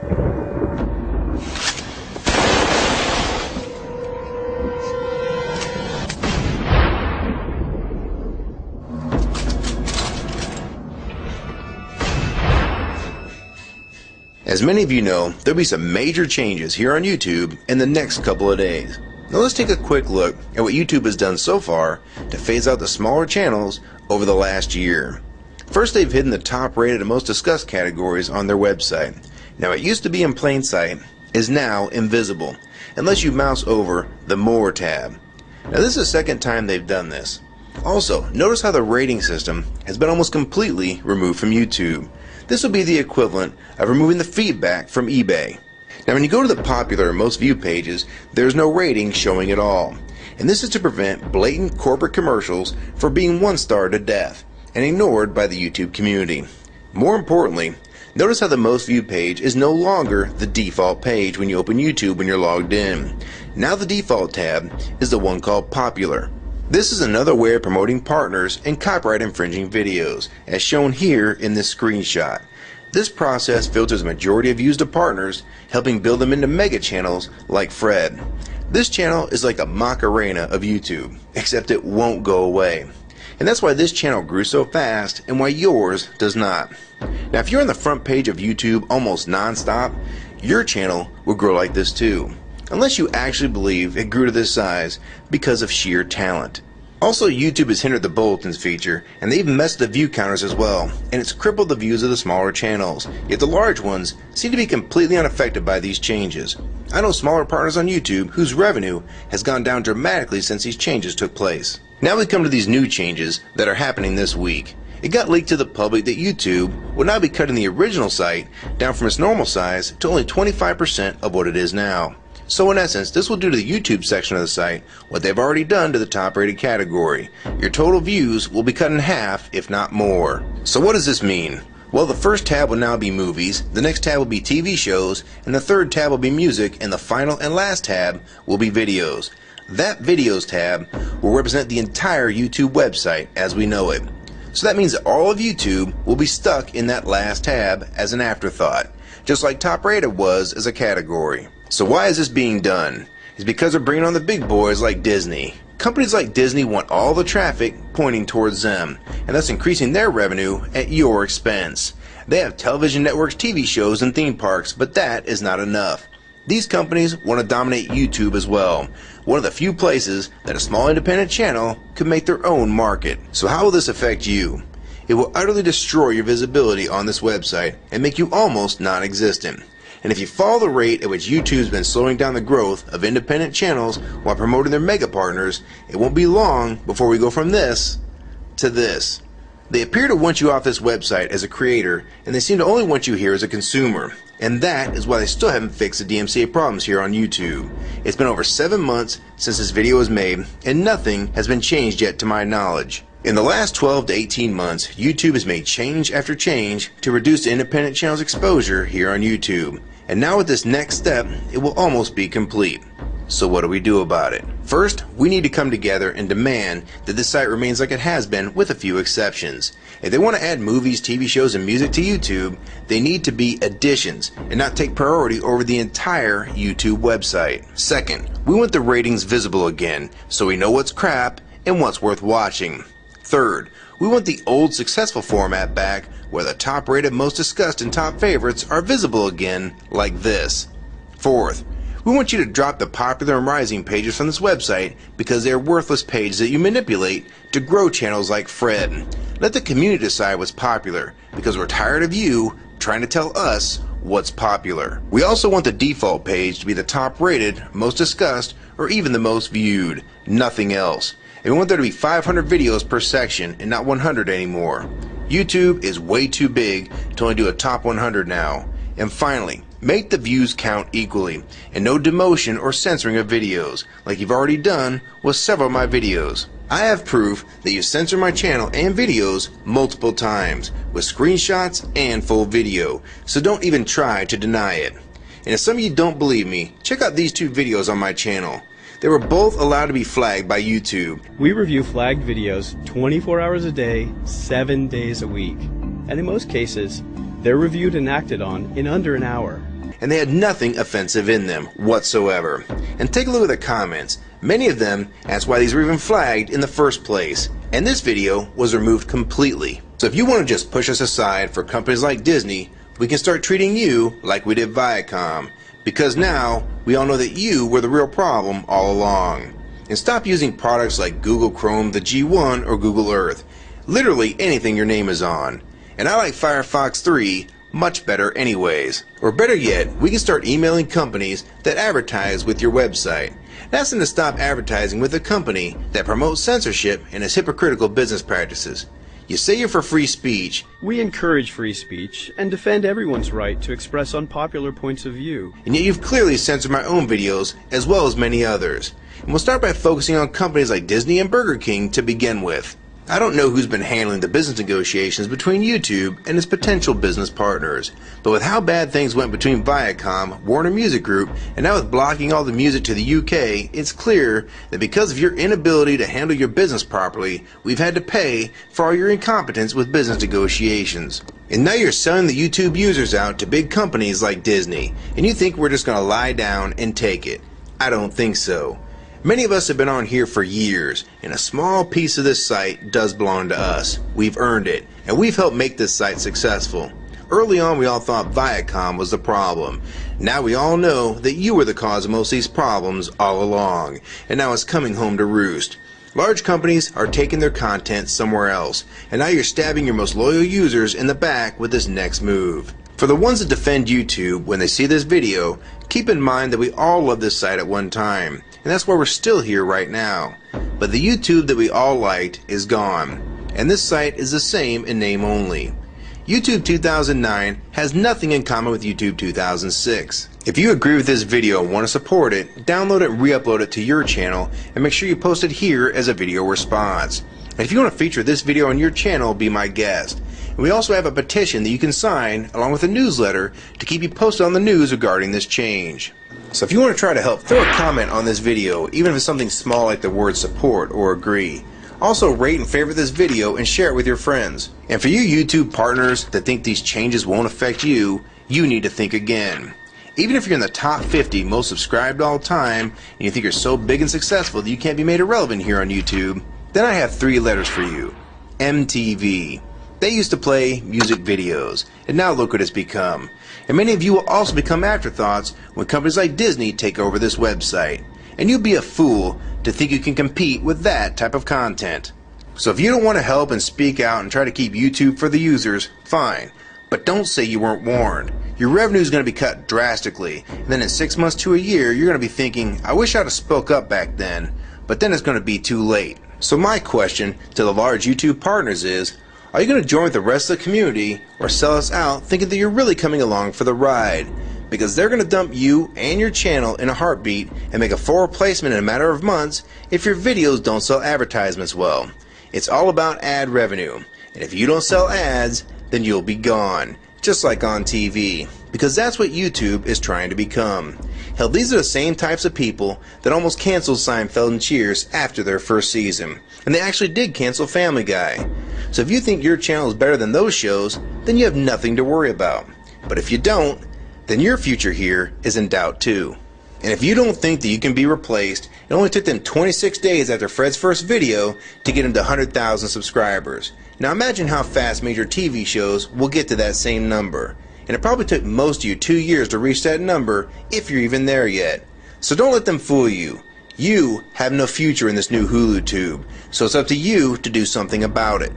As many of you know, there'll be some major changes here on YouTube in the next couple of days. Now let's take a quick look at what YouTube has done so far to phase out the smaller channels over the last year. First, they've hidden the top rated and most discussed categories on their website. Now, it used to be in plain sight, is now invisible, unless you mouse over the More tab. Now this is the second time they've done this. Also, notice how the rating system has been almost completely removed from YouTube. This will be the equivalent of removing the feedback from eBay. Now when you go to the popular or most viewed pages, there's no rating showing at all. And this is to prevent blatant corporate commercials for being one-star to death and ignored by the YouTube community. More importantly, notice how the most viewed page is no longer the default page when you open YouTube when you're logged in. Now the default tab is the one called Popular. This is another way of promoting partners and copyright infringing videos, as shown here in this screenshot. This process filters a majority of views to partners, helping build them into mega channels like Fred. This channel is like a Macarena of YouTube, except it won't go away. And that's why this channel grew so fast and why yours does not. Now if you're on the front page of YouTube almost non-stop, your channel will grow like this too. Unless you actually believe it grew to this size because of sheer talent. Also, YouTube has hindered the bulletins feature, and they even messed the view counters as well, and it's crippled the views of the smaller channels. Yet the large ones seem to be completely unaffected by these changes. I know smaller partners on YouTube whose revenue has gone down dramatically since these changes took place. Now we come to these new changes that are happening this week. It got leaked to the public that YouTube will now be cutting the original site down from its normal size to only 25% of what it is now. So in essence, this will do to the YouTube section of the site what they've already done to the top rated category. Your total views will be cut in half, if not more. So what does this mean? Well, the first tab will now be movies, the next tab will be TV shows, and the third tab will be music, and the final and last tab will be videos. That videos tab will represent the entire YouTube website as we know it. So that means that all of YouTube will be stuck in that last tab as an afterthought, just like top rated was as a category. So why is this being done? It's because they're bringing on the big boys like Disney. Companies like Disney want all the traffic pointing towards them, and thus increasing their revenue at your expense. They have television networks, TV shows, and theme parks, but that is not enough. These companies want to dominate YouTube as well, one of the few places that a small independent channel could make their own market. So how will this affect you? It will utterly destroy your visibility on this website and make you almost non-existent. And if you follow the rate at which YouTube's been slowing down the growth of independent channels while promoting their mega partners, it won't be long before we go from this to this. They appear to want you off this website as a creator, and they seem to only want you here as a consumer. And that is why they still haven't fixed the DMCA problems here on YouTube. It's been over 7 months since this video was made, and nothing has been changed yet to my knowledge. In the last 12 to 18 months, YouTube has made change after change to reduce the independent channel's exposure here on YouTube. And now with this next step, it will almost be complete. So what do we do about it? First, we need to come together and demand that this site remains like it has been with a few exceptions. If they want to add movies, TV shows, and music to YouTube, they need to be additions and not take priority over the entire YouTube website. Second, we want the ratings visible again so we know what's crap and what's worth watching. Third, we want the old successful format back where the top rated, most discussed, and top favorites are visible again like this. Fourth, we want you to drop the popular and rising pages from this website because they are worthless pages that you manipulate to grow channels like Fred. Let the community decide what's popular because we're tired of you trying to tell us what's popular. We also want the default page to be the top rated, most discussed, or even the most viewed. Nothing else. And we want there to be 500 videos per section and not 100 anymore. YouTube is way too big to only do a top 100 now. And finally, make the views count equally, and no demotion or censoring of videos, like you've already done with several of my videos. I have proof that you censor my channel and videos multiple times, with screenshots and full video, so don't even try to deny it. And if some of you don't believe me, check out these two videos on my channel. They were both allowed to be flagged by YouTube. We review flagged videos 24 hours a day, 7 days a week. And in most cases, They're reviewed and acted on in under an hour. And they had nothing offensive in them whatsoever. And take a look at the comments. Many of them asked why these were even flagged in the first place. And this video was removed completely. So if you want to just push us aside for companies like Disney, we can start treating you like we did Viacom. Because now, we all know that you were the real problem all along. And stop using products like Google Chrome, the G1, or Google Earth. Literally anything your name is on. And I like Firefox 3 much better anyways. Or better yet, we can start emailing companies that advertise with your website. Ask them to stop advertising with a company that promotes censorship and has hypocritical business practices. You say you're for free speech. We encourage free speech and defend everyone's right to express unpopular points of view. And yet you've clearly censored my own videos as well as many others. And we'll start by focusing on companies like Disney and Burger King to begin with. I don't know who's been handling the business negotiations between YouTube and its potential business partners, but with how bad things went between Viacom, Warner Music Group, and now with blocking all the music to the UK, it's clear that because of your inability to handle your business properly, we've had to pay for all your incompetence with business negotiations. And now you're selling the YouTube users out to big companies like Disney, and you think we're just going to lie down and take it. I don't think so. Many of us have been on here for years, and a small piece of this site does belong to us. We've earned it, and we've helped make this site successful. Early on, we all thought Viacom was the problem. Now we all know that you were the cause of most of these problems all along, and now it's coming home to roost. Large companies are taking their content somewhere else, and now you're stabbing your most loyal users in the back with this next move. For the ones that defend YouTube when they see this video, keep in mind that we all loved this site at one time, and that's why we're still here right now. But the YouTube that we all liked is gone, and this site is the same in name only. YouTube 2009 has nothing in common with YouTube 2006. If you agree with this video and want to support it, download it and re-upload it to your channel, and make sure you post it here as a video response. And if you want to feature this video on your channel, be my guest. And we also have a petition that you can sign along with a newsletter to keep you posted on the news regarding this change. So if you want to try to help, throw a comment on this video, even if it's something small like the word support or agree. Also rate and favorite this video and share it with your friends. And for you YouTube partners that think these changes won't affect you, you need to think again. Even if you're in the top 50 most subscribed all time and you think you're so big and successful that you can't be made irrelevant here on YouTube, then I have 3 letters for you. MTV. They used to play music videos, and now look what it's become. And many of you will also become afterthoughts when companies like Disney take over this website. And you'll be a fool to think you can compete with that type of content. So if you don't want to help and speak out and try to keep YouTube for the users, fine. But don't say you weren't warned. Your revenue is going to be cut drastically, and then in 6 months to a year, you're going to be thinking, I wish I'd have spoke up back then. But then it's going to be too late. So my question to the large YouTube partners is, are you going to join with the rest of the community or sell us out thinking that you're really coming along for the ride? Because they're going to dump you and your channel in a heartbeat and make a full replacement in a matter of months if your videos don't sell advertisements well. It's all about ad revenue, and if you don't sell ads, then you'll be gone, just like on TV, because that's what YouTube is trying to become. Hell, these are the same types of people that almost canceled Seinfeld and Cheers after their first season, and they actually did cancel Family Guy. So if you think your channel is better than those shows, then you have nothing to worry about. But if you don't, then your future here is in doubt too. And if you don't think that you can be replaced, it only took them 26 days after Fred's first video to get him to 100,000 subscribers. Now imagine how fast major TV shows will get to that same number. And it probably took most of you 2 years to reach that number, if you're even there yet. So don't let them fool you. You have no future in this new Hulu tube, so it's up to you to do something about it.